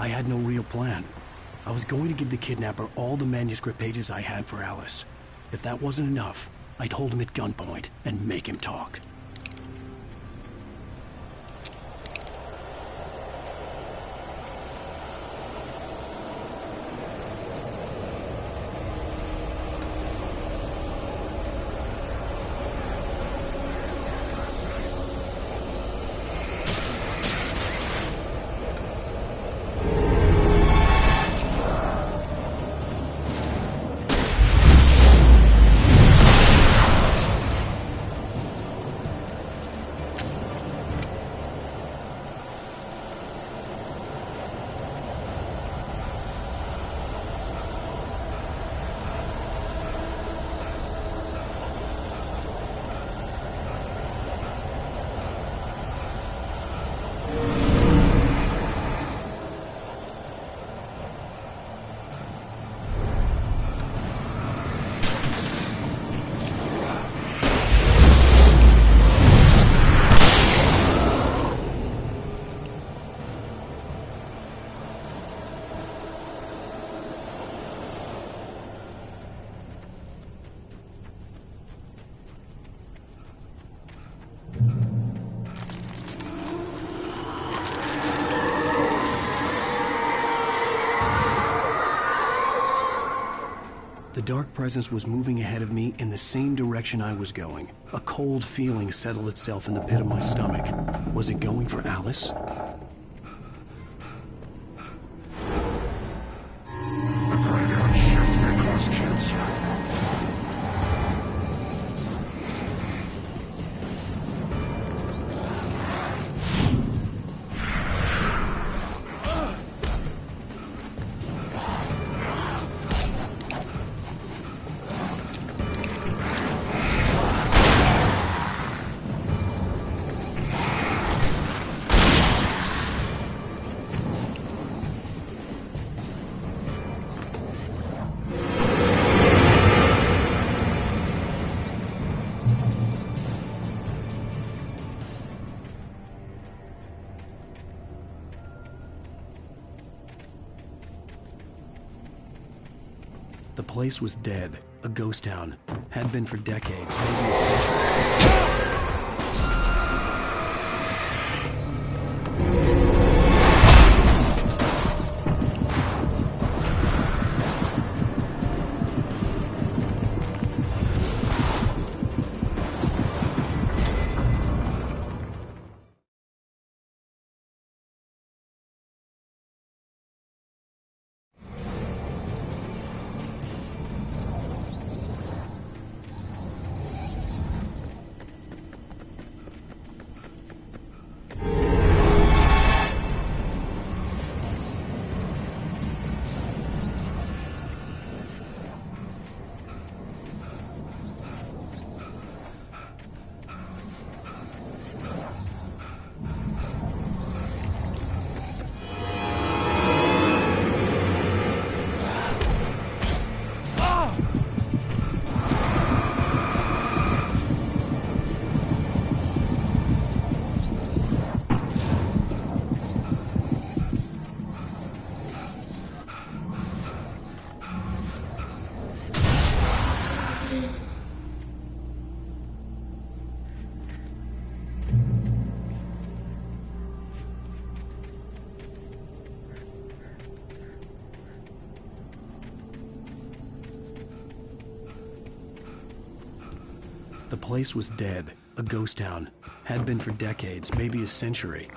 I had no real plan. I was going to give the kidnapper all the manuscript pages I had for Alice. If that wasn't enough, I'd hold him at gunpoint and make him talk. The dark presence was moving ahead of me in the same direction I was going. A cold feeling settled itself in the pit of my stomach. Was it going for Alice? The graveyard shift may cause cancer. The place was dead, a ghost town. Had been for decades, maybe a century. The place was dead, a ghost town. Had been for decades, maybe a century.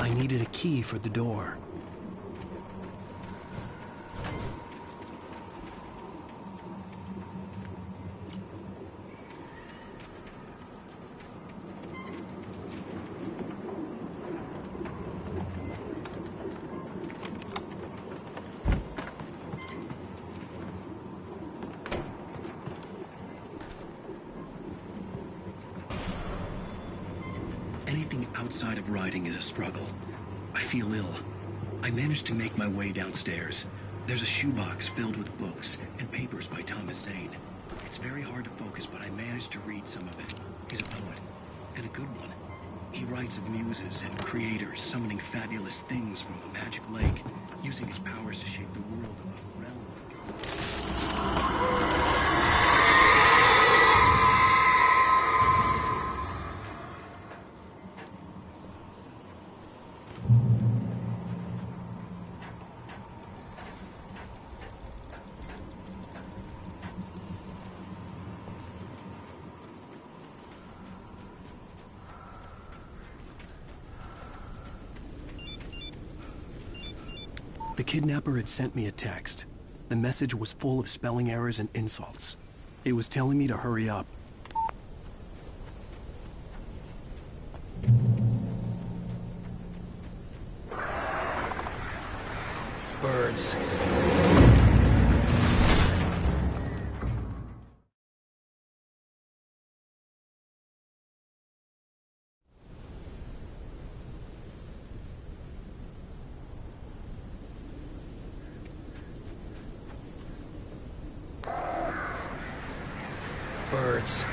I needed a key for the door. Anything outside of writing is a struggle. I feel ill. I managed to make my way downstairs. There's a shoebox filled with books and papers by Thomas Zane. It's very hard to focus, but I managed to read some of it. He's a poet, and a good one. He writes of muses and creators summoning fabulous things from a magic lake, using his powers to shape the world of a realm. The kidnapper had sent me a text. The message was full of spelling errors and insults. It was telling me to hurry up. Birds. Birds.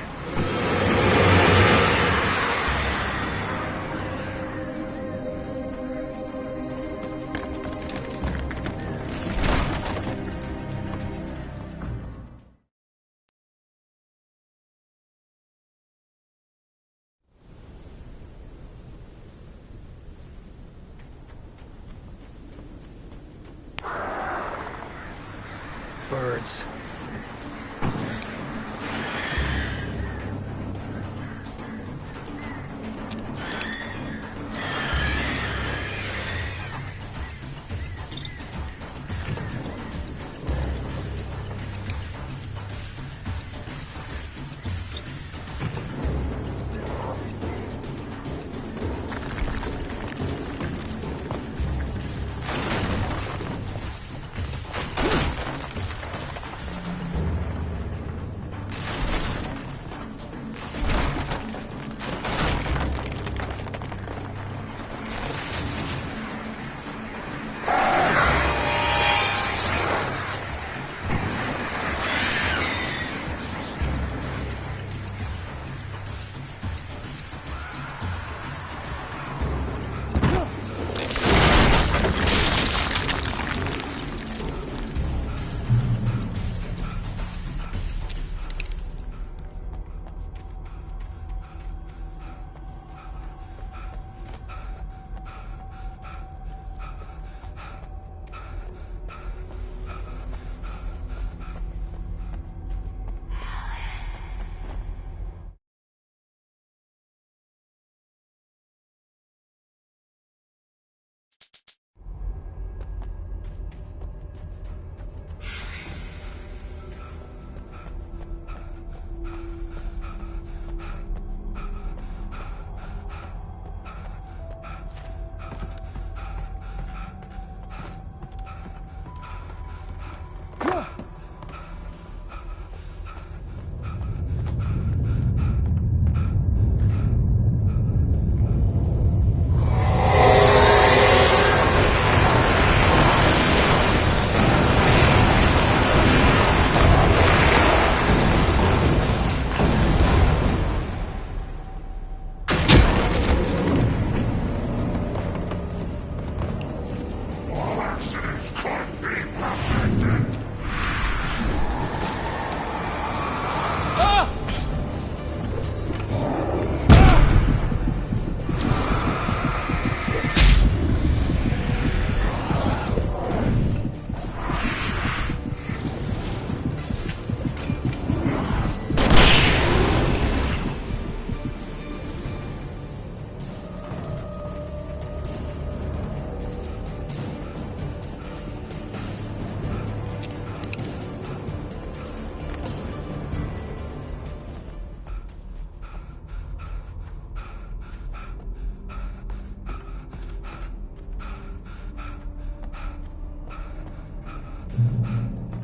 Birds.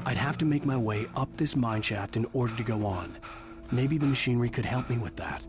I'd have to make my way up this mine shaft in order to go on. Maybe the machinery could help me with that.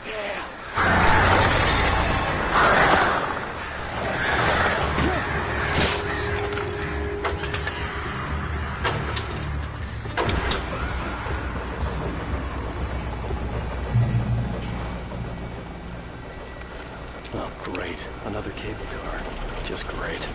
Oh, great. Another cable car. Just great.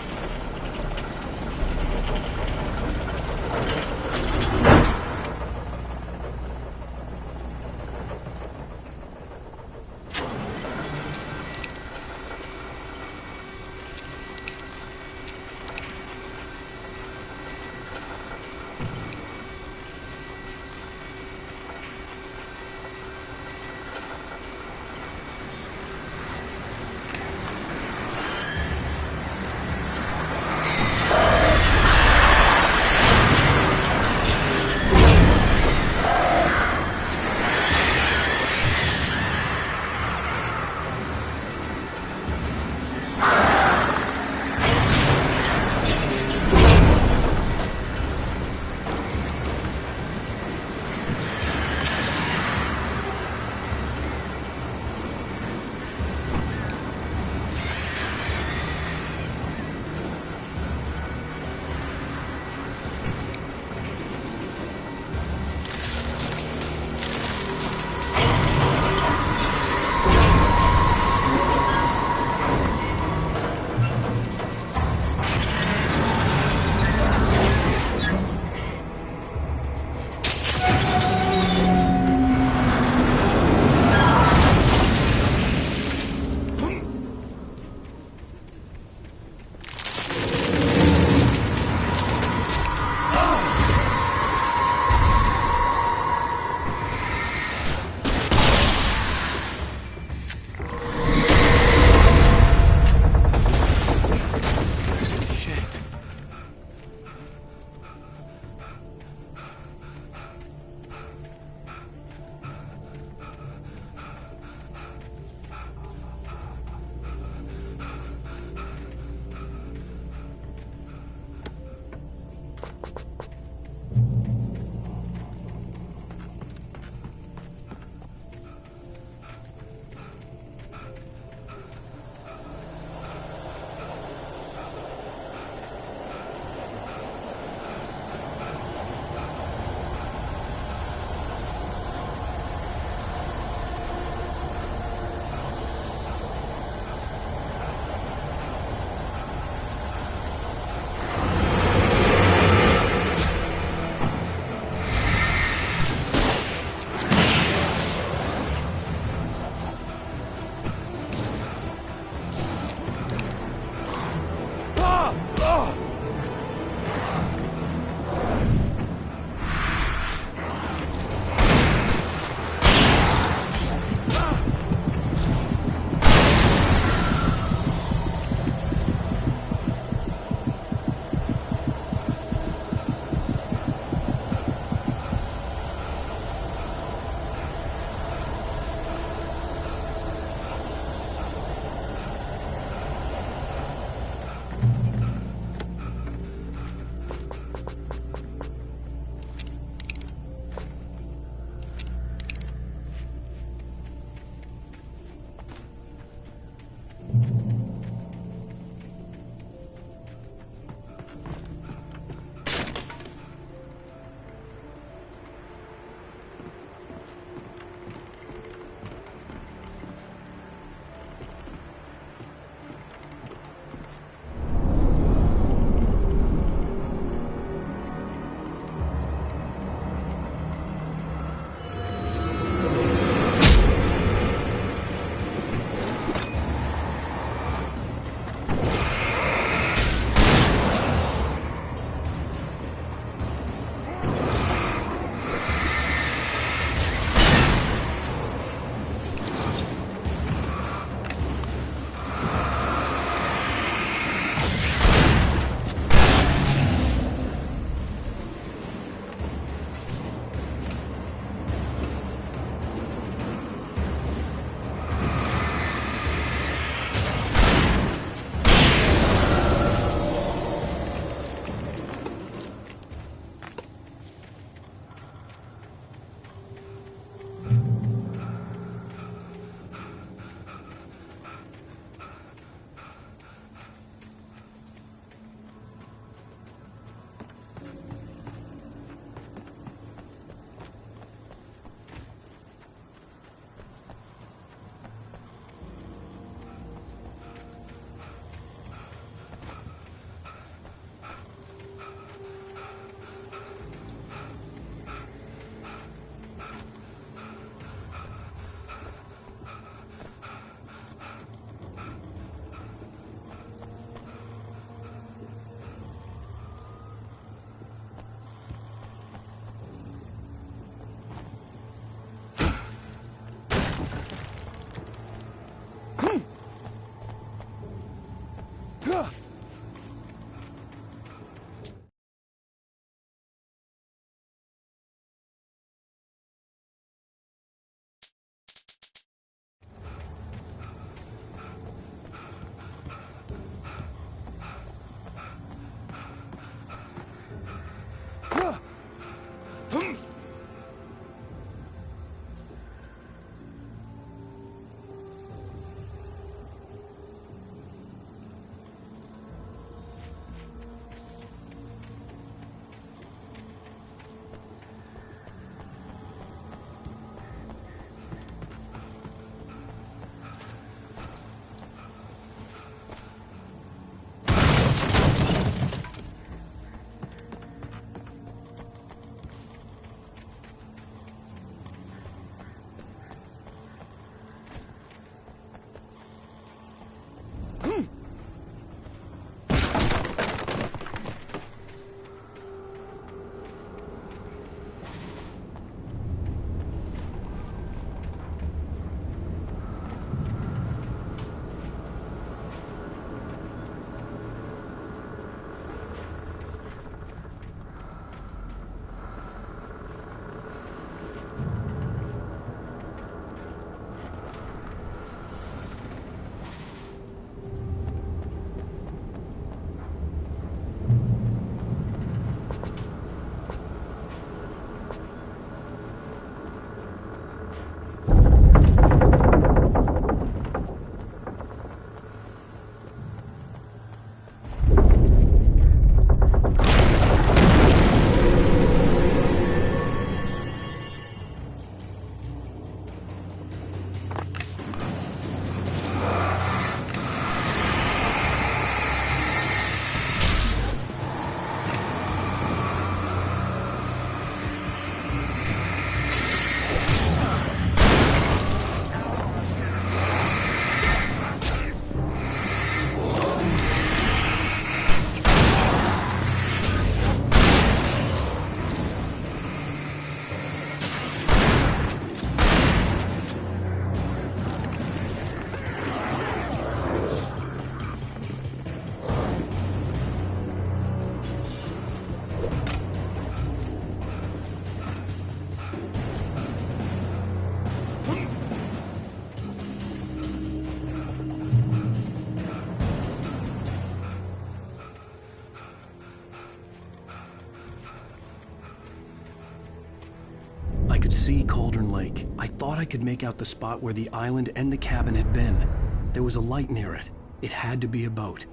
see Cauldron Lake. I thought I could make out the spot where the island and the cabin had been. There was a light near it. It had to be a boat.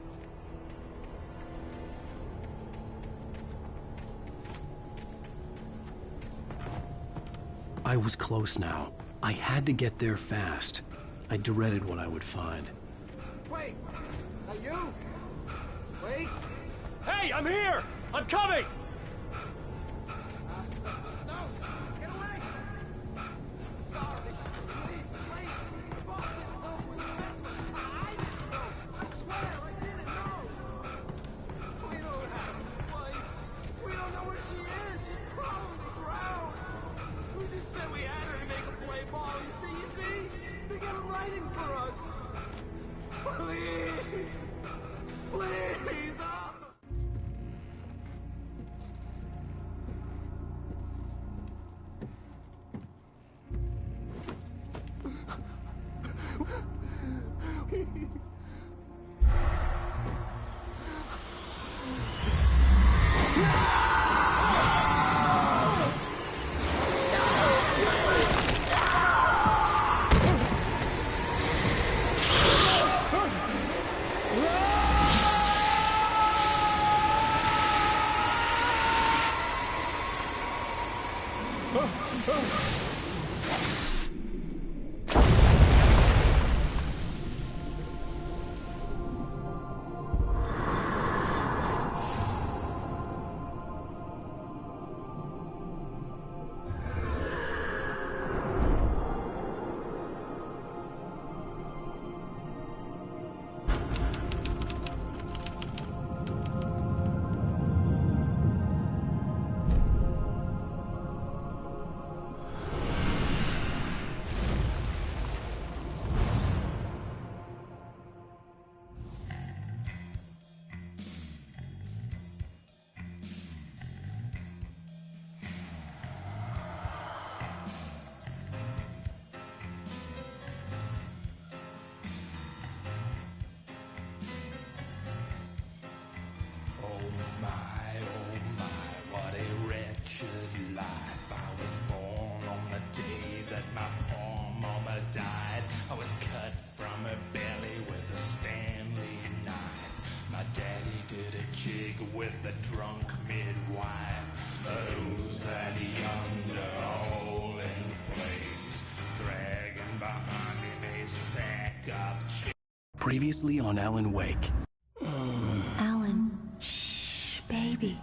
I was close now. I had to get there fast. I dreaded what I would find. Wait! That you? Wait! Hey, I'm here! I'm coming! No! Get away! Sorry. Please, wait! The boss didn't tell me the rest of it. I didn't know! I swear, I didn't know! We don't have a wife. We don't know where she is. She's probably drowned. We just said we had her to make a play ball. You see? They got him writing for us. Please! Please! Oh. Oh my, what a wretched life. I was born on the day that my poor mama died. I was cut from her belly with a Stanley knife. My daddy did a jig with a drunk midwife. Who's that yonder all in flames, dragging behind him a sack of chicken? Previously on Alan Wake. Alan, shh, baby.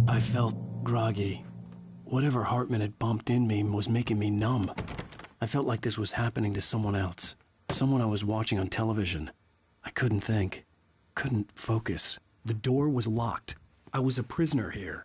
I felt groggy. Whatever Hartman had bumped in me was making me numb. I felt like this was happening to someone else. Someone I was watching on television. I couldn't think. Couldn't focus. The door was locked. I was a prisoner here.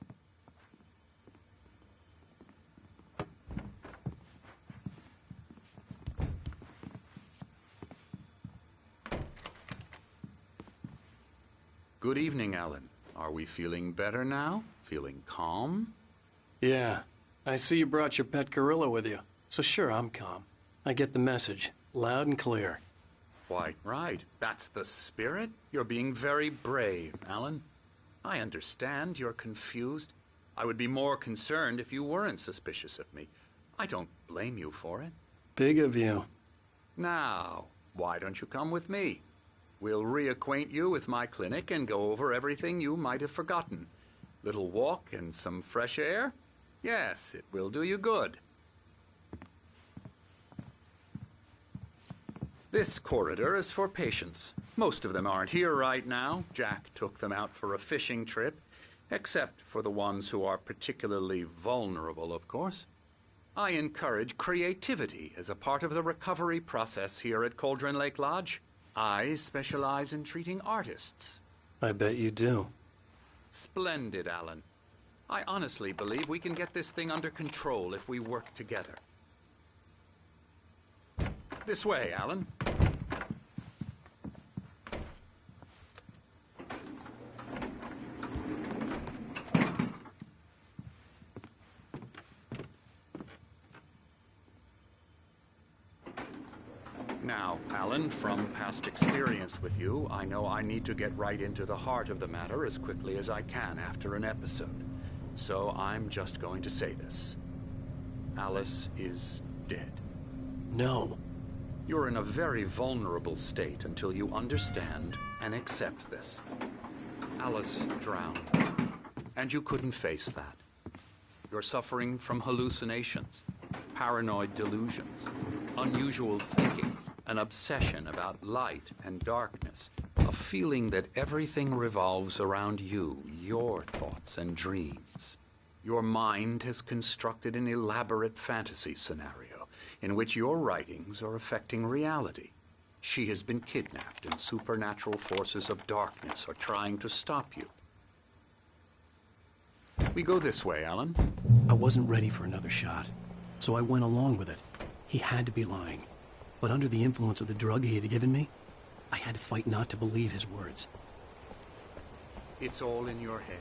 Good evening, Alan. Are we feeling better now? Feeling calm? Yeah. I see you brought your pet gorilla with you. So sure, I'm calm. I get the message. Loud and clear. Quite right. That's the spirit. You're being very brave, Alan. I understand you're confused. I would be more concerned if you weren't suspicious of me. I don't blame you for it. Big of you. Now, why don't you come with me? We'll reacquaint you with my clinic and go over everything you might have forgotten. Little walk and some fresh air? Yes, it will do you good. This corridor is for patients. Most of them aren't here right now. Jack took them out for a fishing trip, except for the ones who are particularly vulnerable, of course. I encourage creativity as a part of the recovery process here at Cauldron Lake Lodge. I specialize in treating artists. I bet you do. Splendid, Alan. I honestly believe we can get this thing under control if we work together. This way, Alan. Now, Alan, from past experience with you, I know I need to get right into the heart of the matter as quickly as I can after an episode. So I'm just going to say this. Alice is dead. No. You're in a very vulnerable state until you understand and accept this. Alice drowned, and you couldn't face that. You're suffering from hallucinations, paranoid delusions, unusual thinking, an obsession about light and darkness, a feeling that everything revolves around you, your thoughts and dreams. Your mind has constructed an elaborate fantasy scenario in which your writings are affecting reality. She has been kidnapped and supernatural forces of darkness are trying to stop you. We go this way, Alan. I wasn't ready for another shot, so I went along with it. He had to be lying. But under the influence of the drug he had given me, I had to fight not to believe his words. It's all in your head.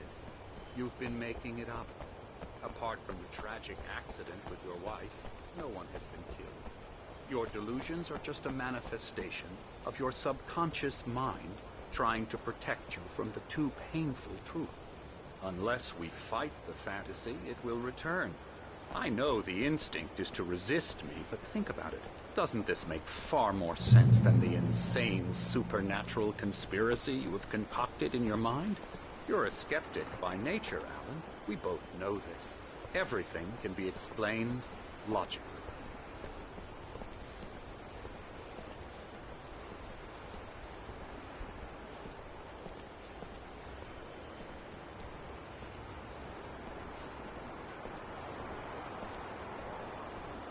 You've been making it up. Apart from the tragic accident with your wife, no one has been killed. Your delusions are just a manifestation of your subconscious mind trying to protect you from the too painful truth. Unless we fight the fantasy, it will return. I know the instinct is to resist me, but think about it. Doesn't this make far more sense than the insane supernatural conspiracy you have concocted in your mind? You're a skeptic by nature, Alan. We both know this. Everything can be explained logically.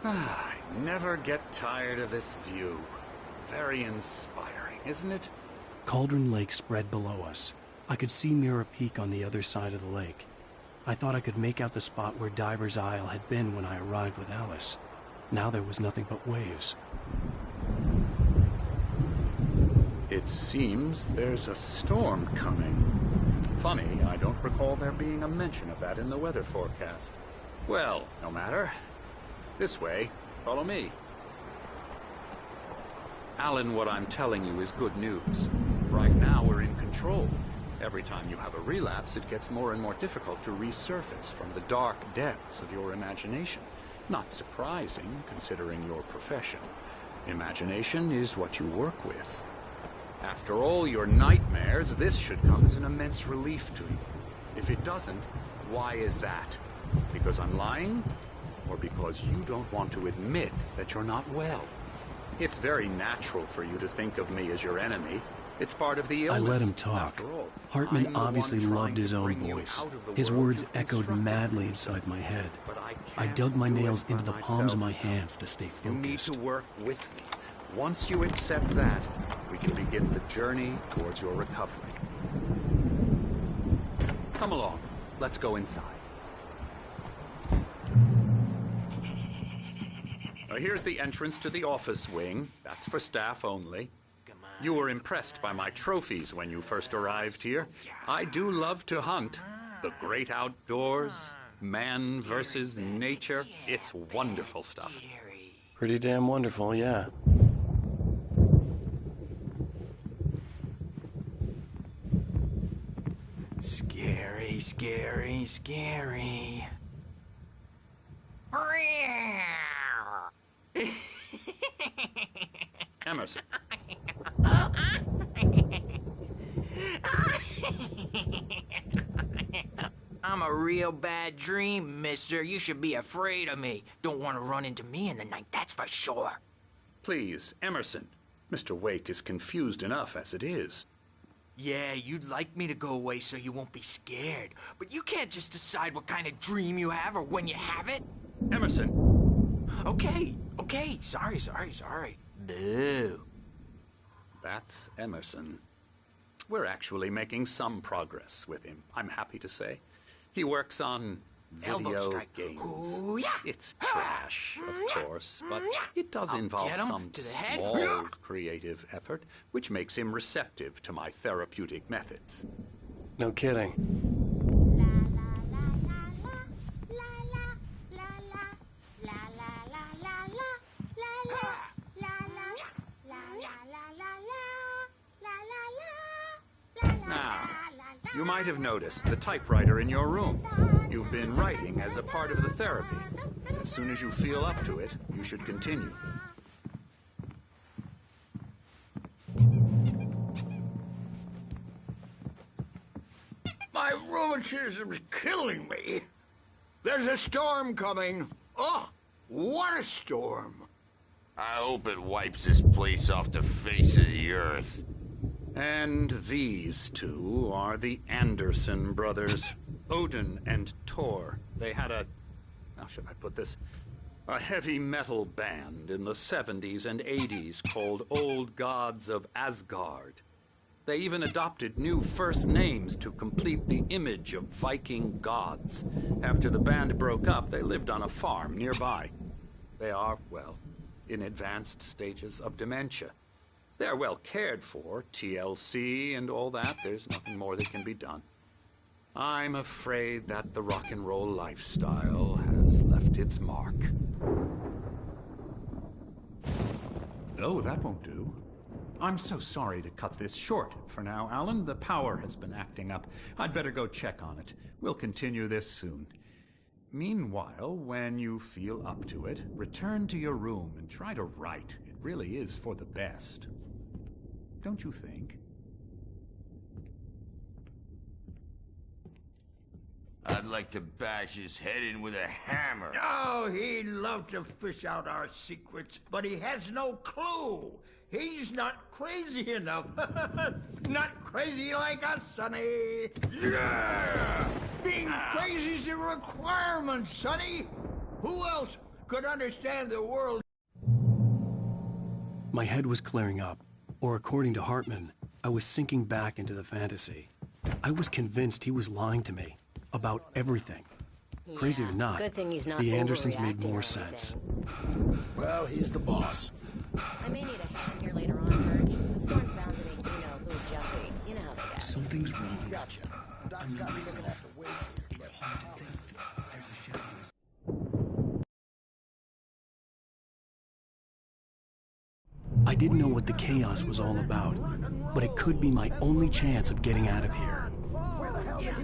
I never get tired of this view. Very inspiring, isn't it? Cauldron Lake spread below us. I could see Mirror Peak on the other side of the lake. I thought I could make out the spot where Diver's Isle had been when I arrived with Alice. Now there was nothing but waves. It seems there's a storm coming. Funny, I don't recall there being a mention of that in the weather forecast. Well, no matter. This way. Follow me. Alan, what I'm telling you is good news. Right now, we're in control. Every time you have a relapse, it gets more and more difficult to resurface from the dark depths of your imagination. Not surprising, considering your profession. Imagination is what you work with. After all your nightmares, this should come as an immense relief to you. If it doesn't, why is that? Because I'm lying? Or because you don't want to admit that you're not well? It's very natural for you to think of me as your enemy. It's part of the illness. I let him talk. After all, Hartman I'm the obviously one trying loved his to own bring you voice. out of the His world words you've echoed constructed madly for yourself. inside my head. But I can't dug my do it nails for into the palms of my myself. hands to stay You need focused. to work with me. Once you accept that, we can begin the journey towards your recovery. Come along. Let's go inside. Now, here's the entrance to the office wing. That's for staff only. You were impressed by my trophies when you first arrived here. I do love to hunt. The great outdoors, man versus nature. It's wonderful stuff. Pretty damn wonderful, yeah. Scary, scary, scary. Emerson. I'm a real bad dream, mister. You should be afraid of me. Don't want to run into me in the night, that's for sure. Please, Emerson. Mr. Wake is confused enough as it is. Yeah, you'd like me to go away so you won't be scared. But you can't just decide what kind of dream you have or when you have it. Emerson! Okay. Sorry. Boo. That's Emerson. We're actually making some progress with him, I'm happy to say. He works on Elbow video strike. games. Ooh, yeah. It's trash, of course, but it does I'll involve get him some to the head. small creative effort, which makes him receptive to my therapeutic methods. No kidding. You might have noticed the typewriter in your room. You've been writing as a part of the therapy. As soon as you feel up to it, you should continue. My rheumatism's killing me. There's a storm coming. Oh, what a storm. I hope it wipes this place off the face of the earth. And these two are the Anderson brothers, Odin and Thor. They had how should I put this? A heavy metal band in the 70s and 80s called Old Gods of Asgard. They even adopted new first names to complete the image of Viking gods. After the band broke up, they lived on a farm nearby. They are, well, in advanced stages of dementia. They're well cared for, TLC and all that. There's nothing more that can be done. I'm afraid that the rock and roll lifestyle has left its mark. Oh, that won't do. I'm so sorry to cut this short for now, Alan. The power has been acting up. I'd better go check on it. We'll continue this soon. Meanwhile, when you feel up to it, return to your room and try to write. It really is for the best. Don't you think? I'd like to bash his head in with a hammer. Oh, he'd love to fish out our secrets, but he has no clue. He's not crazy enough. Not crazy like us, Sonny. Yeah! Being crazy's a requirement, Sonny. Who else could understand the world? My head was clearing up, or according to Hartman, I was sinking back into the fantasy. I was convinced he was lying to me about everything. Crazy or not, good thing he's not the Andersons made overreacting more or sense. Well, he's the boss. I may need a hand here later on, Birch. The storm's bound to make you know who jumpy. You know how they get. Something's wrong. Gotcha. Doc's got me looking after Wade here. It's hard to think. There's a shadow. I didn't know what the chaos was all about, but it could be my only chance of getting out of here. Here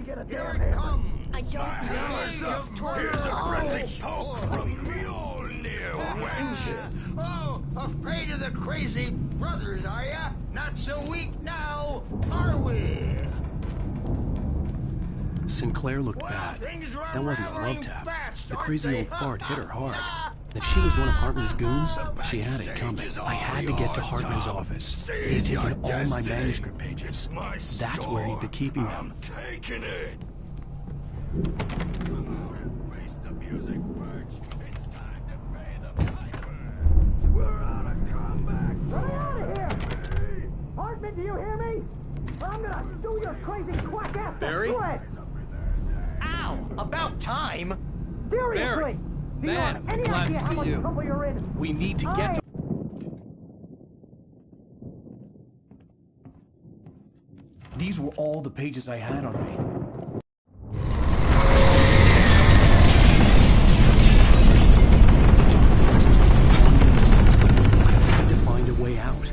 it comes. I don't know. Here's a friendly poke from the old near wench. Oh, afraid of the crazy brothers, are ya? Not so weak now, are we? Sinclair looked Well, bad. things are That wasn't a love unraveling tap. fast, The aren't crazy they? old fart hit her hard. If she was one of Hartman's goons, she had it coming. I had to get to Hartman's office. He'd taken all my manuscript pages. That's where he'd be keeping them. Taking it. Face the music, Birch. It's time to pay the piper. We're out of combat! Get out of here! Hartman, do you hear me? I'm gonna sue your crazy quack ass to Barry? shreds! Ow! About time! Seriously! Barry, Do you man, have I'm any glad idea to how see much you. trouble you're in? We need to get to... These were all the pages I had on me. I had to find a way out.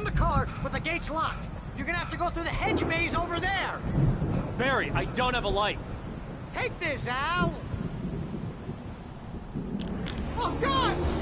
the car, but the gate's locked. You're gonna have to go through the hedge maze over there. Barry, I don't have a light. Take this, Al. Oh, God!